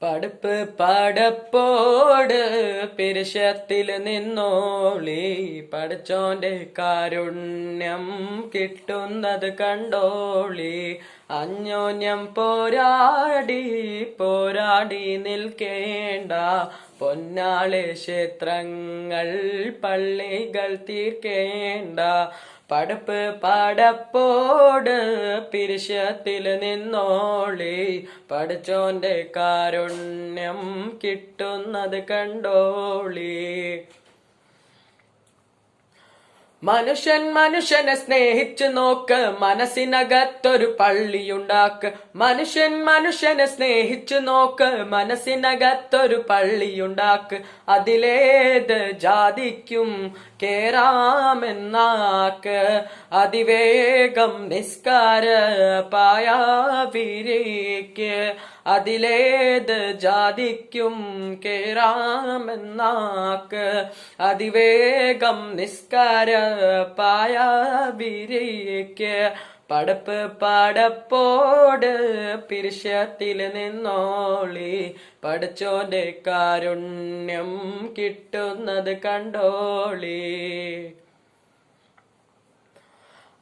പടുപ്പ് പടപ്പോട് പിരിശത്തിൽ നിന്നോളി, പഠിച്ചോന്റെ കാരുണ്യം കിട്ടുന്നത് കണ്ടോളി. അന്യോന്യം പോരാടി പോരാടി നിൽക്കേണ്ട, പൊന്നാളെ ക്ഷേത്രങ്ങൾ പള്ളികൾ തീർക്കേണ്ട. പടപ്പ് പടപ്പോട് പിരിശത്തിൽ നിന്നോളി, പഠിച്ചോന്റെ കാരുണ്യം കിട്ടുന്നത് കണ്ടോളി. മനുഷ്യൻ മനുഷ്യനെ സ്നേഹിച്ചു നോക്ക്, മനസ്സിനകത്തൊരു പള്ളിയുണ്ടാക്ക്. മനുഷ്യൻ മനുഷ്യനെ സ്നേഹിച്ചു നോക്ക്, മനസ്സിനകത്തൊരു പള്ളിയുണ്ടാക്ക്. അതിലേത് ജാതിക്കും കേറാമെന്നാക്ക്. അതിവേഗം നിസ്കാര പായാവിരിക്ക്. അതിലേത് ജാതിക്കും കേറാമെന്നാക്ക്. അതിവേഗം നിസ്കാര പായാവിരിക്ക്. പടപ്പ് പടപ്പോട് പിരിശത്തിൽ നിന്നോളി, പഠിച്ചോന്റെ കാരുണ്യം കിട്ടുന്നത് കണ്ടോളി.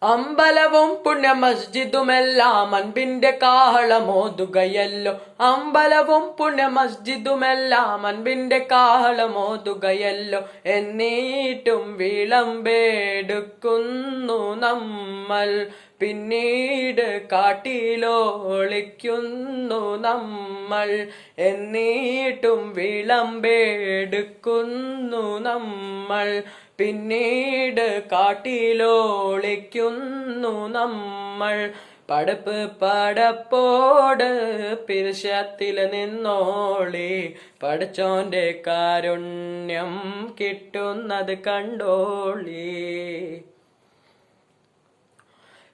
അമ്പലവും പുണ്യ മസ്ജിദുമെല്ലാം അൻപിന്റെ കാഹളമോതുകയല്ലോ. അമ്പലവും പുണ്യ മസ്ജിദുമെല്ലാം അൻപിന്റെ കാഹളമോതുകയല്ലോ. എന്നീട്ടും വിളമ്പെടുക്കുന്നു നമ്മൾ, പിന്നീട് കാട്ടിലോളിക്കുന്നു നമ്മൾ. എന്നീട്ടും വിളമ്പെടുക്കുന്നു നമ്മൾ, പിന്നീട് കാട്ടിലോളിക്കുന്നു നമ്മൾ. പടപ്പ് പടപ്പോട് പിരിശത്തിൽ നിന്നോളി, പഠിച്ചോന്റെ കാരുണ്യം കിട്ടുന്നത് കണ്ടോളി.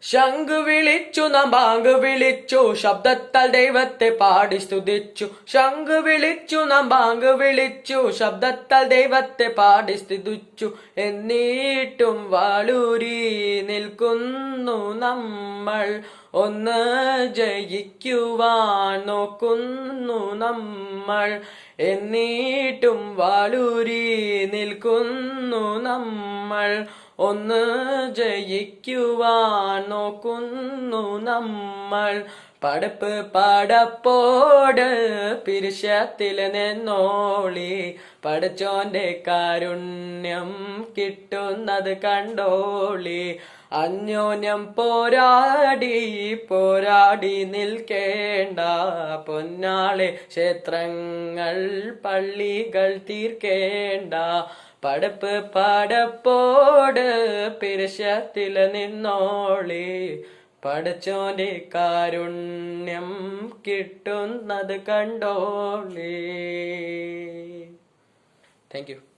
ശംഖ് വിളിച്ചു നാം ബാങ്ക് വിളിച്ചു, ശബ്ദത്താൽ ദൈവത്തെ പാടി സ്തുതിച്ചു. ശംഖ് വിളിച്ചു നാം ബാങ്ക് വിളിച്ചു, ശബ്ദത്താൽ ദൈവത്തെ പാടി സ്തുതിച്ചു. എന്നിട്ടും വാളൂരി നിൽക്കുന്നു നമ്മൾ, ഒന്ന് ജയിക്കുവാൻ നോക്കുന്നു നമ്മൾ. എന്നിട്ടും വാളൂരി നിൽക്കുന്നു നമ്മൾ, ഒന്ന് ജയിക്കുവാൻ നോക്കുന്നു നമ്മൾ. പടപ്പ് പടപ്പോട് പിരിശത്തിൽ നിന്നോളി, പഠിച്ചോന്റെ കാരുണ്യം കിട്ടുന്നത് കണ്ടോളി. അന്യോന്യം പോരാടി പോരാടി നിൽക്കേണ്ട, പൊന്നാളെ ക്ഷേത്രങ്ങൾ പള്ളികൾ തീർക്കേണ്ട. പടപ്പ് പടപ്പോട് പിരിശത്തിൽ നിന്നോളി, പഠിച്ചോന്റെ കാരുണ്യം കിട്ടുന്നത് കണ്ടോളി. Thank U.